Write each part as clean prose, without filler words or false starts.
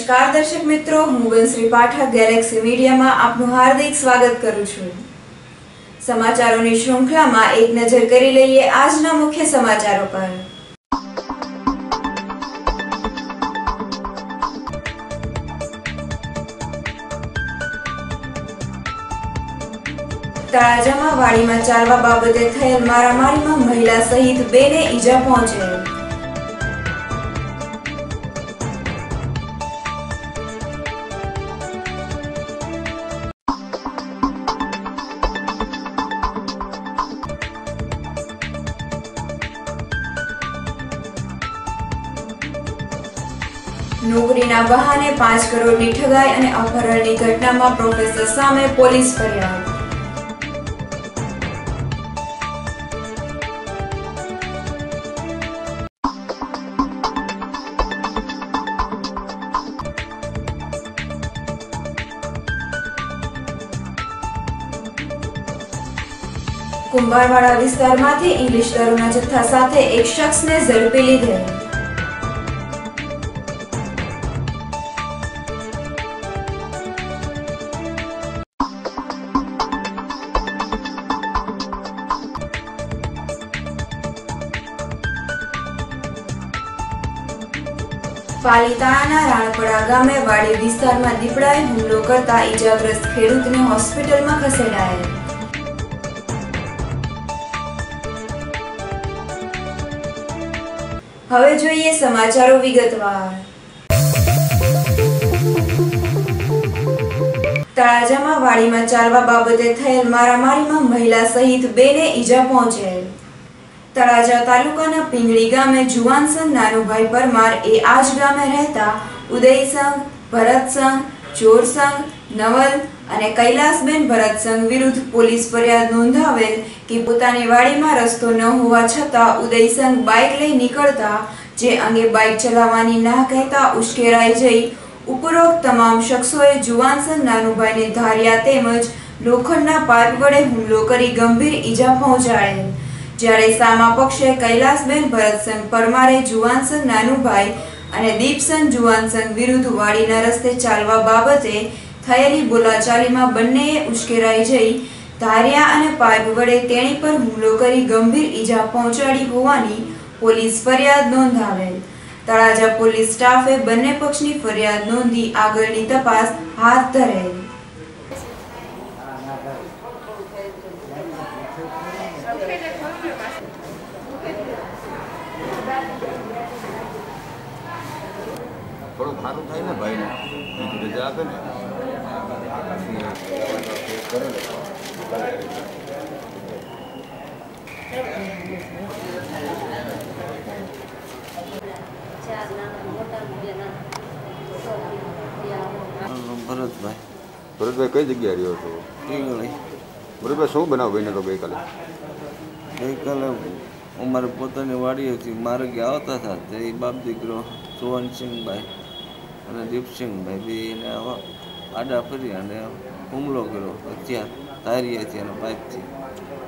નમસ્કાર દર્શક મિત્રો, હું વંશ્રી પાઠક ગેલેક્સી મીડિયામાં આપનું હાર્દિક સ્વાગત કરું છું। સમાચારોની શ્રૃંખલામાં એક નજર કરી લઈએ આજના મુખ્ય સમાચારો પર। તળાજામાં વાડીમાં ચાલવા બાબતે થયેલ મારામારીમાં મહિલા સહિત 2 ને ઈજા પહોંચેલ। નોકરીના બહાને 5 કરોડની ઠગાઈ અને અપહરણની ઘટનામાં પ્રોફેસર સામે પોલીસ ફરિયાદ। કુંભારવાડા વિસ્તારમાંથી ઇંગ્લિશ દારૂના જથ્થા સાથે એક શખ્સને ઝડપી લીધેલ। પાલીતાણાના રાણપડા ગામે વાડી વિસ્તારમાં દીપડાએ હુમલો કરતા ઈજાગ્રસ્ત ખેડૂતને હોસ્પિટલમાં ખસેડાયેલ। હવે જોઈએ સમાચારો વિગતવાર। તળાજામાં વાડીમાં ચાલવા બાબતે થયેલ મારામારીમાં મહિલા સહિત 2 ને ઈજા પહોંચેલ। તળાજા તાલુકાના પિંગળી ગામે જુવાનસંગ નાનુભાઈ પરમાર એ આજ ગામે રહેતા ઉદયસંગ, ભરતસંગ, જોરસંગ, નવલ અને કૈલાસબેન ભરતસંગ વિરુદ્ધ પોલીસ ફરિયાદ નોંધાવેલ કે પોતાની વાડીમાં રસ્તો ન હોવા છતાં ઉદયસંગ બાઇક લઈ નીકળતા જે અંગે બાઇક ચલાવવાની ના કહેતા ઉશ્કેરાઈ જઈ ઉપરોક્ત તમામ શખ્સોએ જુવાનસંગ નાનુભાઈને ધારિયા તેમજ લોખંડના પાઇપ વડે હુમલો કરી ગંભીર ઈજા પહોંચાડેલ। જ્યારે સામા પક્ષે કૈલાસબેન ભરતસંગ પરમારે જુવાનસંગ નાનુભાઈ અને દીપસંગ જુવાનસંગ વિરુદ્ધ વાડીના રસ્તે ચાલવા બાબતે થયેલી બોલાચાલીમાં બંનેએ ઉશ્કેરાઈ જઈ ધારિયા અને પાઇપ વડે તેણી પર હુમલો કરી ગંભીર ઈજા પહોંચાડી હોવાની પોલીસ ફરિયાદ નોંધાવેલ। તળાજા પોલીસ સ્ટાફે બંને પક્ષની ફરિયાદ નોંધી આગળની તપાસ હાથ ધરેલ। થોડું સારું થાય ને ભાઈને રજા આપે ને ભરતભાઈ કઈ જગ્યાએ રહ્યો છો? ભરતભાઈ શું બનાવ બન્યો હતો ગઈકાલે? અમારે પોતાની વાડી હતી, મારે ગયા આવતા હતા તે બાપ દીકરો સુવનસિંહભાઈ અને દીપસિંહભાઈ બેને આડા ફરી અને હુમલો કર્યો હથિયાર ધારીએથી અને પાઇપથી।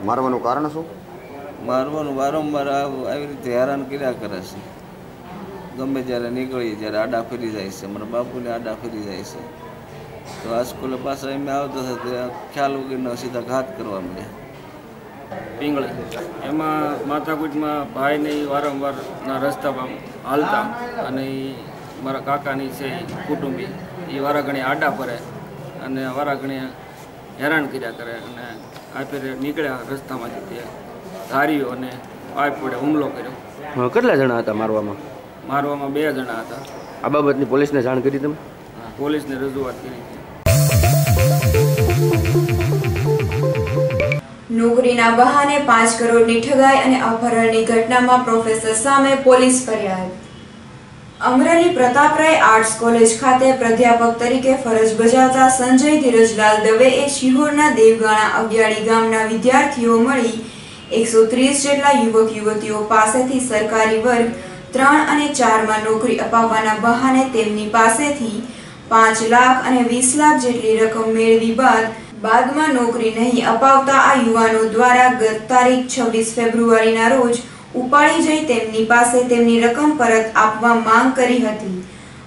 મારવાનું કારણ શું? મારવાનું વારંવાર આવી રીતે હેરાન કર્યા કરે છે। ગમે જ્યારે નીકળીએ ત્યારે આડા ફરી જાય છે, મારા બાપુને આડા ફરી જાય છે। તો આ સ્કૂલે પાછા એમ આવતા હતા તે ખ્યાલ વગરનો સીધા ઘાત કરવા મળ્યા। પિંગળી એમાં માથાકૂટમાં ભાઈને વારંવારના રસ્તામાં હાલતા અને મારા કાકાની છે કુટુંબી એ વારાઘણી આડા ફરે અને વારાઘણી હેરાન કર્યા કરે અને આ ફેરે નીકળ્યા રસ્તામાંથી તે ધારીઓ અને પાઇપ વડે હુમલો કર્યો। કેટલા જણા હતા મારવામાં? મારવામાં 2 જણા હતા। આ બાબતની પોલીસને જાણ કરી તમે? પોલીસને રજૂઆત કરી હતી। નોકરીના બહાને 5 કરોડની ઠગાઈ અને અપહરણની ઘટનામાં પ્રોફેસર સામે પોલીસ ફરિયાદ। અમરેલી પ્રતાપરાય આર્ટ્સ કોલેજ ખાતે પ્રાધ્યાપક તરીકે ફરજ બજાવતા સંજય ધીરજલાલ દવેએ શિહોરના દેવગાણા અગિયાળી ગામના વિદ્યાર્થીઓ મળી 130 જેટલા યુવક યુવતીઓ પાસેથી સરકારી વર્ગ 3 અને 4માં નોકરી અપાવવાના બહાને તેમની પાસેથી 5 લાખ અને 20 લાખ જેટલી રકમ મેળવી બાદમાં નોકરી નહીં અપાવતા આ યુવાનો દ્વારા ગત તારીખ 26 ફેબ્રુઆરીના રોજ ઉપાડી જઈ તેમની પાસે તેમની રકમ પરત આપવા માંગ કરી હતી।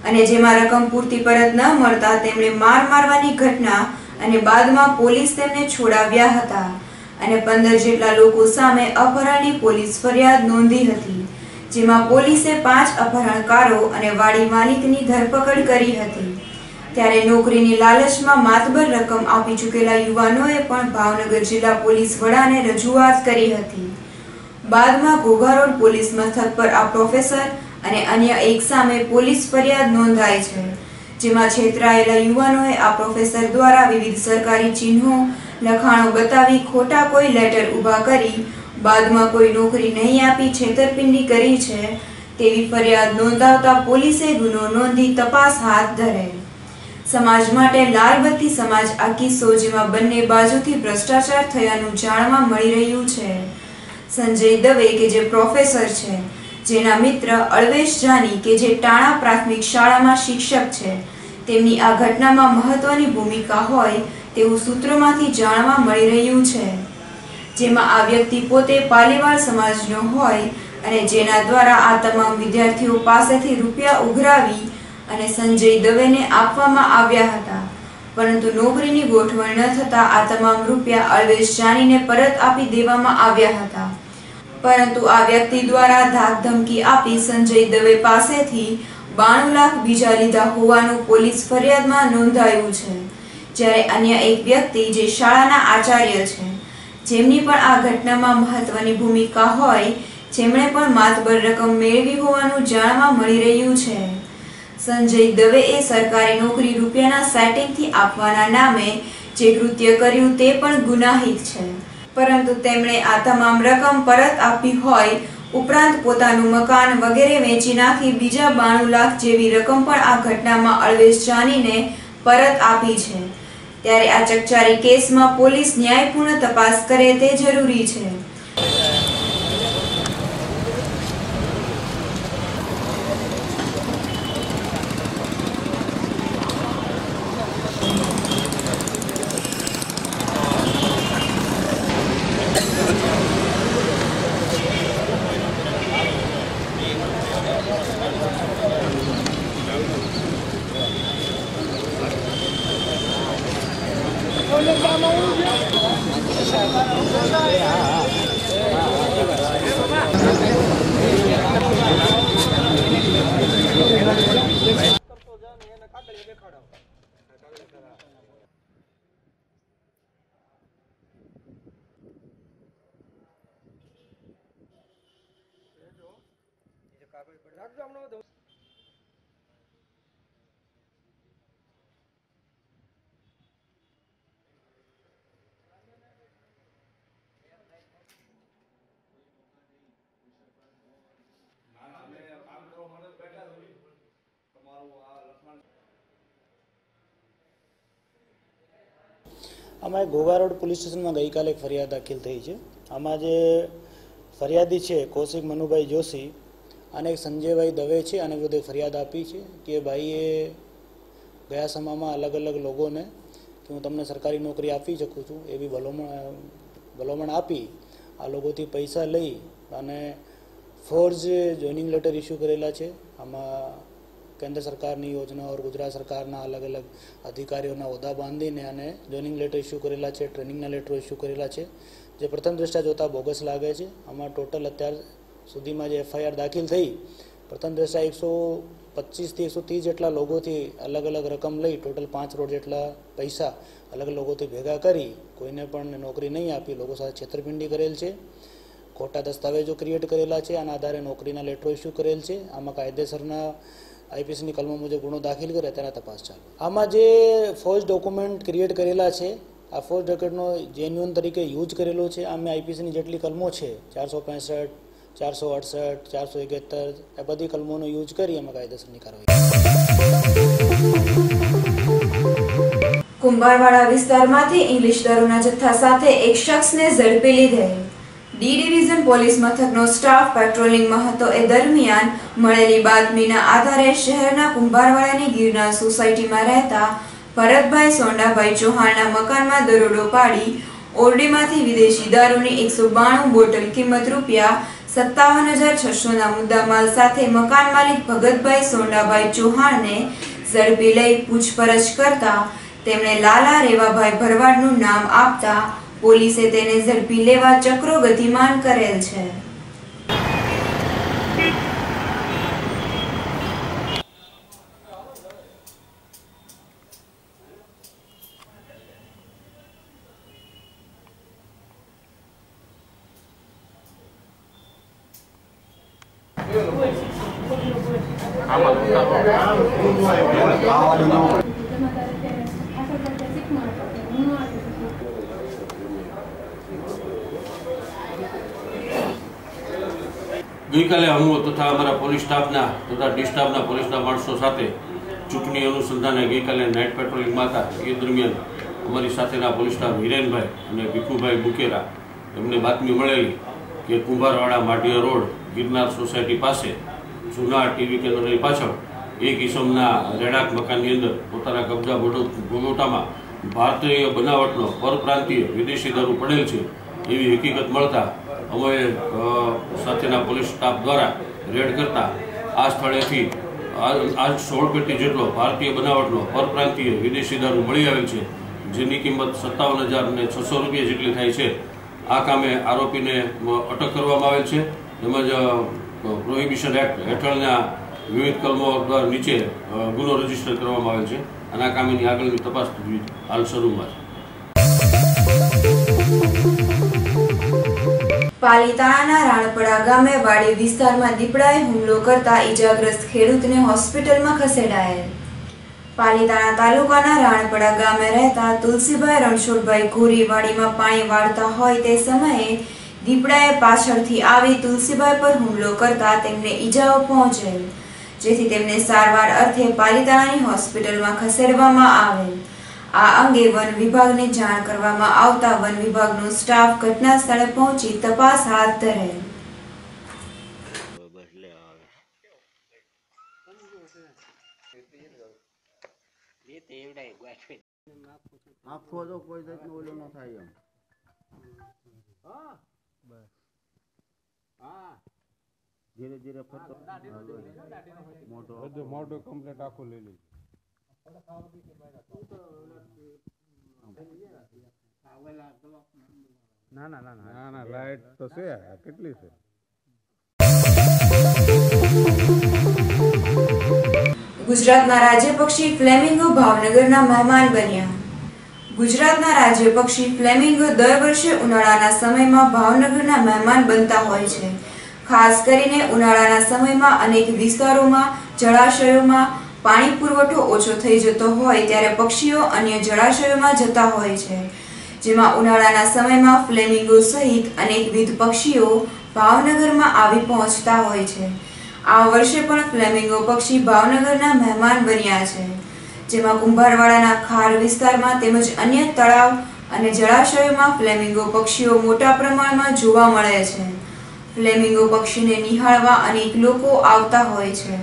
અને જેમાં રકમ પૂરતી પરત ન મળતા તેમણે મારવાની ઘટના અને બાદમાં પોલીસ તેમને છોડાવ્યા હતા અને 15 જેટલા લોકો સામે અપહરણની પોલીસ ફરિયાદ નોંધી હતી, જેમાં પોલીસે 5 અપહરણકારો અને વાડી માલિકની ધરપકડ કરી હતી। ત્યારે નોકરીની લાલચમાં માતબર રકમ આપી ચૂકેલા યુવાનોએ પણ ભાવનગર જિલ્લા પોલીસ વડાને રજૂઆત કરી હતી। બાદમાં ઘોઘા રોડ પોલીસ મથક પર આ પ્રોફેસર અને અન્ય એક સામે પોલીસ ફરિયાદ નોંધાઈ છે, જેમાં છેતરાયેલા યુવાનોએ આ પ્રોફેસર દ્વારા વિવિધ સરકારી ચિહ્નો લખાણો બતાવી ખોટા કોઈ લેટર ઊભા કરી બાદમાં કોઈ નોકરી નહીં આપી છેતરપિંડી કરી છે તેવી ફરિયાદ નોંધાવતા પોલીસે ગુનો નોંધી તપાસ હાથ ધરેલ। સમાજ માટે લાલબત્તી સમાજ આ કિસ્સો જેમાં બંને બાજુથી ભ્રષ્ટાચાર થયાનું જાણવા મળી રહ્યું છે। સંજય દવે કે જે પ્રોફેસર છે, જેના મિત્ર અળવેશ જાની કે જે ટાણા પ્રાથમિક શાળામાં શિક્ષક છે, તેમની આ ઘટનામાં મહત્વની ભૂમિકા હોય તેવું સૂત્રોમાંથી જાણવા મળી રહ્યું છે, જેમાં આ વ્યક્તિ પોતે પાલીવાલ સમાજનો હોય અને જેના દ્વારા આ તમામ વિદ્યાર્થીઓ પાસેથી રૂપિયા ઉઘરાવી અને સંજય દવેને આપવામાં આવ્યા હતા, પરંતુ નોકરીની ગોઠવણ ન થતા આ તમામ રૂપિયા અળવેશ જાનીને પરત આપી દેવામાં આવ્યા હતા, પરંતુ આ વ્યક્તિ દ્વારા ધાકધમકી આપી સંજય દવે પાસેથી 92 લાખ બીજા લીધા હોવાનું પોલીસ ફરિયાદમાં નોંધાયું છે। જ્યારે અન્ય એક વ્યક્તિ જે શાળાના આચાર્ય છે, જેમની પણ આ ઘટનામાં મહત્વની ભૂમિકા હોય, જેમણે પણ માતબર રકમ મેળવી હોવાનું જાણવા મળી રહ્યું છે। સંજય દવેએ સરકારી નોકરી રૂપિયાના સેટિંગથી આપવાના નામે જે કૃત્ય કર્યું તે પણ ગુનાહિત છે, પરંતુ તેમણે આ તમામ રકમ પરત આપી હોય ઉપરાંત પોતાનું મકાન વગેરે વેચી નાખી બીજા 92 લાખ જેવી રકમ પણ આ ઘટનામાં અળવેશ જાનીને પરત આપી છે। ત્યારે આ ચકચારી કેસમાં પોલીસ ન્યાયપૂર્ણ તપાસ કરે તે જરૂરી છે। આમાં ઘોઘા રોડ પોલીસ સ્ટેશનમાં ગઈકાલે એક ફરિયાદ દાખલ થઈ છે। આમાં જે ફરિયાદી છે કૌશિક મનુભાઈ જોશી અને એક સંજયભાઈ દવે છે, આને વિરુદ્ધ ફરિયાદ આપી છે કે ભાઈએ ગયા સમયમાં અલગ અલગ લોકોને કે હું તમને સરકારી નોકરી આપી શકું છું એવી ભલામણ આપી આ લોકોથી પૈસા લઈ અને ફોર્જ જોઈનિંગ લેટર ઇસ્યુ કરેલા છે। આમાં કેન્દ્ર સરકારની યોજના और ગુજરાત સરકારના અલગ અલગ અધિકારીઓના હોદ્દા બાંધીને અને જોઈનિંગ લેટર ઇસ્યુ કરેલા છે, ટ્રેનિંગના લેટરો ઇસ્યુ કરેલા છે, જે પ્રથમ દ્રષ્ટિએ જોતા બોગસ લાગે છે। આમાં ટોટલ અત્યાર સુધીમાં જે FIR દાખલ થઈ પ્રથમ દ્રષ્ટિએ 125 થી 130 જેટલા લોકોથી અલગ અલગ રકમ લઈ ટોટલ 5 કરોડ જેટલા પૈસા અલગ લોકોથી ભેગા કરી કોઈને પણ નોકરી નહીં આપી લોકો સાથે છેતરપિંડી કરેલ છે, ખોટા દસ્તાવેજો ક્રિએટ કરેલા છે, આના આધારે નોકરીના લેટરો ઇસ્યુ કરેલ છે। આમાં કાયદેસરના આઈપીસીની કલમો મુજબ ગુનો દાખલ કરે તેના તપાસ ચાલુ। આમાં જે ફોર્જ ડોક્યુમેન્ટ ક્રિએટ કરેલા છે આ ફોર્જ ડોક્યુમેન્ટનો જેન્યુઅન તરીકે યુઝ કરેલો છે। આમાં આઈપીસીની જેટલી કલમો છે 465, 468, 471 એ બધી કલમોનો યુઝ કરી એમાં કાયદેસરની કાર્યવાહી। કુંભારવાડા વિસ્તારમાંથી ઇંગ્લિશ દારૂના જથ્થા સાથે એક શખ્સને ઝડપી લીધેલ। ડી ડિવિઝન પોલીસ મથકનો સ્ટાફ પેટ્રોલિંગમાં હતો એ દરમિયાન મળેલી બાતમીના આધારે શહેરના કુંભારવાડાની ગિરનાર સોસાયટીમાં રહેતા ભરતભાઈ સોંડાભાઈ ચૌહાણના મકાનમાં દરોડો પાડી ઓરડીમાંથી વિદેશી દારૂની 192 બોટલ કિંમત રૂપિયા 57,600ના મુદ્દામાલ સાથે મકાન માલિક ભગતભાઈ સોંડાભાઈ ચૌહાણને ઝડપી લઈ પૂછપરછ કરતા તેમણે લાલા રેવાભાઈ ભરવાડનું નામ આપતા પોલીસે તેને ઝડપી લેવા ચક્રો ગતિમાન કરેલ છે. ગઈકાલે હું તથા અમારા પોલીસ સ્ટાફના તથા ડી સ્ટાફના પોલીસના માણસો સાથે ચૂંટણી અનુસંધાને ગઈકાલે નાઇટ પેટ્રોલિંગમાં હતા. એ દરમિયાન અમારી સાથેના પોલીસ સ્ટાફ હિરેનભાઈ અને ભીખુભાઈ બુકેરા એમને બાતમી મળેલી કે કુંભારવાડા માટીયા રોડ ગિરનાર સોસાયટી પાસે જૂના ટીવી કેન્દ્રની પાછળ એક ઈસમના રહેણાંક મકાનની અંદર પોતાના કબજા ભોગવટામાં ભારતીય બનાવટનો પરપ્રાંતીય વિદેશી દારૂ પડેલ છે એવી હકીકત મળતા અમે સાથેના પોલીસ સ્ટાફ દ્વારા રેડ કરતા આ સ્થળેથી આજ 16 પેટી જેટલો ભારતીય બનાવટનો પરપ્રાંતીય વિદેશી દારૂ મળી આવેલ છે, જેની કિંમત 57,600 રૂપિયા જેટલી થાય છે. આ કામે આરોપીને અટક કરવામાં આવેલ છે તેમજ પ્રોહિબિશન એક્ટ હેઠળના વિવિધ કલમો દ્વારા નીચે ગુનો રજીસ્ટર કરવામાં આવેલ છે અને આ કામની આગળની તપાસ હાલ શરૂમાં છે. પાલીતાણાના રાણપડા ગામે વાડી વિસ્તારમાં દીપડાએ હુમલો કરતા ઈજાગ્રસ્ત ખેડૂતને હોસ્પિટલમાં ખસેડાયેલ. પાલીતાણા તાલુકાના રાણપડા ગામે રહેતા તુલસીભાઈ રણછોડભાઈ ગોરી વાડીમાં પાણી વાળતા હોય તે સમયે દીપડાએ પાછળથી આવી તુલસીભાઈ પર હુમલો કરતા તેમને ઈજાઓ પહોંચેલ, જેથી તેમને સારવાર અર્થે પાલીતાણાની હોસ્પિટલમાં ખસેડવામાં આવેલ. આ અંગે વન વિભાગને જાણ કરવામાં આવતા વન વિભાગનો સ્ટાફ ઘટના સ્થળે પહોંચી તપાસ હાથ ધરેલ. આખો તો કોઈ જાતનો ઓલો ન થાય એમ. ધીરે ધીરે ફરતો મોટો કમ્પ્લેટ આખો લઈ લે. ના લાઈટ તો છે, કેટલી છે? ગુજરાતના રાજ્ય પક્ષી ફ્લેમિંગો ભાવનગરના મહેમાન બન્યા. ગુજરાતના રાજ્ય પક્ષી ફ્લેમિંગો દર વર્ષે ઉનાળાના સમયમાં ભાવનગરના મહેમાન બનતા હોય છે. ખાસ કરીને ઉનાળાના સમયમાં અનેક વિસ્તારોમાં જળાશયોમાં પાણી પુરવઠો ઓછો થઈ જતો હોય ત્યારે પક્ષીઓ અન્ય જળાશયોમાં જતા હોય છે, જેમાં ઉનાળાના સમયમાં ફ્લેમિંગો સહિત અનેકવિધ પક્ષીઓ ભાવનગરમાં આવી પહોંચતા હોય છે. આ વર્ષે પણ ફ્લેમિંગો પક્ષી ભાવનગરના મહેમાન બન્યા છે, જેમાં કુંભારવાડાના ખાર વિસ્તારમાં તેમજ અન્ય તળાવ અને જળાશયોમાં ફ્લેમિંગો પક્ષીઓ મોટા પ્રમાણમાં જોવા મળે છે. ફ્લેમિંગો પક્ષીને નિહાળવા અનેક લોકો આવતા હોય છે.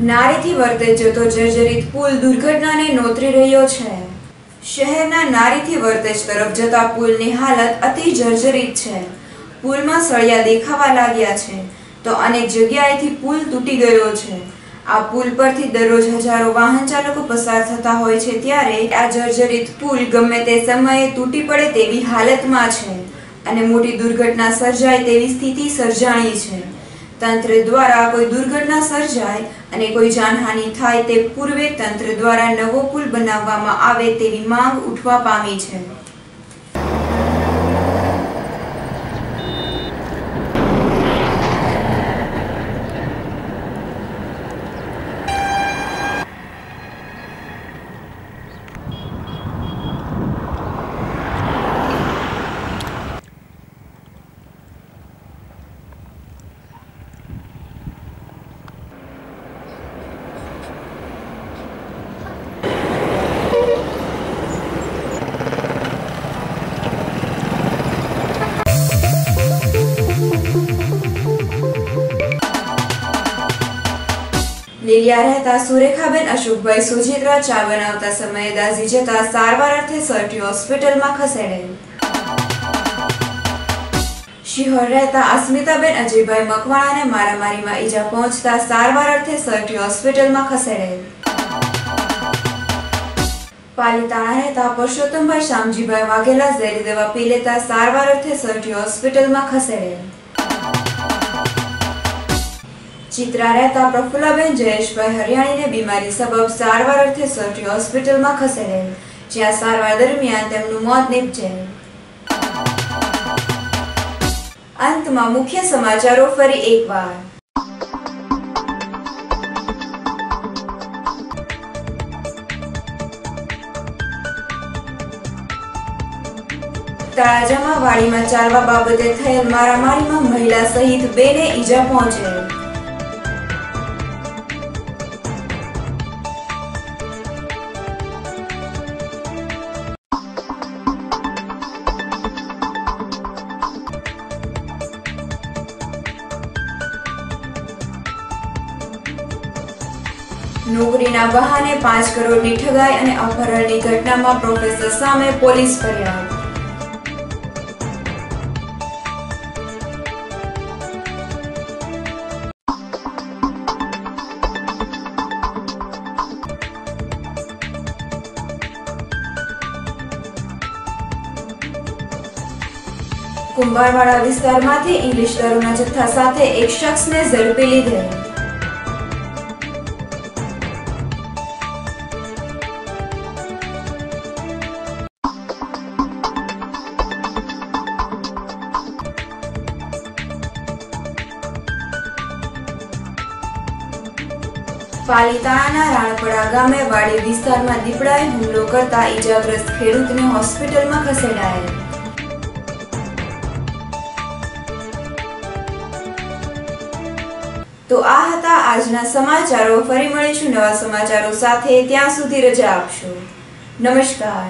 નારીથી વર્તે જતો જર્જરિત પુલ દુર્ઘટનાને નોતરી રહ્યો છે. શહેરના નારીથી વર્તેજ તરફ જતા પુલની હાલત અતિ જર્જરિત છે. પુલમાં સળિયા દેખાવા લાગ્યા છે તો અનેક જગ્યાએથી પુલ તૂટી ગયો છે. આ પુલ પરથી દરરોજ હજારો વાહન ચાલકો પસાર થતા હોય છે, ત્યારે આ જર્જરિત પુલ ગમે તે સમયે તૂટી પડે તેવી હાલતમાં છે અને મોટી દુર્ઘટના સર્જાય તેવી સ્થિતિ સર્જાણી છે. તંત્ર દ્વારા કોઈ દુર્ઘટના સર્જાય અને કોઈ જાનહાનિ થાય તે પૂર્વે તંત્ર દ્વારા નવો પુલ બનાવવામાં આવે તેવી માંગ ઉઠવા પામી છે. નોકરિયા રહેતા સુરેખાબેન અશોકભાઈ સુજિત્રા ચા બનાવતા સમયે દાઝી જતા સારવાર અર્થે સરટી હોસ્પિટલમાં ખસેડેલ. શિહોર રહેતા અસ્મિતાબેન અજયભાઈ મકવાણાને મારામારીમાં ઈજા પહોંચતા સારવાર અર્થે સરટી હોસ્પિટલમાં ખસેડેલ. પાલીતાણા રહેતા પુરુષોત્તમભાઈ શામજીભાઈ વાઘેલા ઝેરી દવા પી લેતા સારવાર અર્થે સરટી હોસ્પિટલમાં ખસેડેલ. ચિત્રા રહેતા પ્રફુલ્લાબેન જયેશભાઈ હરિયાણીને બીમારી સબબ સારવાર અર્થે સરટી હોસ્પિટલમાં ખસેડેલ, જ્યાં સારવાર દરમિયાન તેમનું મોત નીપજેલ. અંતમાં મુખ્ય સમાચારો ફરી એકવાર. તળાજામાં વાડીમાં ચાલવા બાબતે થયેલ મારામારીમાં મહિલા સહિત 2 ને ઈજા પહોંચેલ. નોકરીના બહાને 5 કરોડની ઠગાઈ અને અપહરણની ઘટનામાં પ્રોફેસર સામે પોલીસ ફરિયાદ. કુંભારવાડા વિસ્તારમાંથી ઇંગ્લિશ દારૂના જથ્થા સાથે એક શખ્સને ઝડપી લીધેલ. પાલીતાણાના રાણપડા ગામે વાડી વિસ્તારમાં દીપડાએ હુમલો કરતા ઈજાગ્રસ્ત ખેડૂતને હોસ્પિટલમાં ખસેડાયેલ. તો આ હતા આજના સમાચારો. ફરી મળીશું નવા સમાચારો સાથે. ત્યાં સુધી રજા આપશો. નમસ્કાર.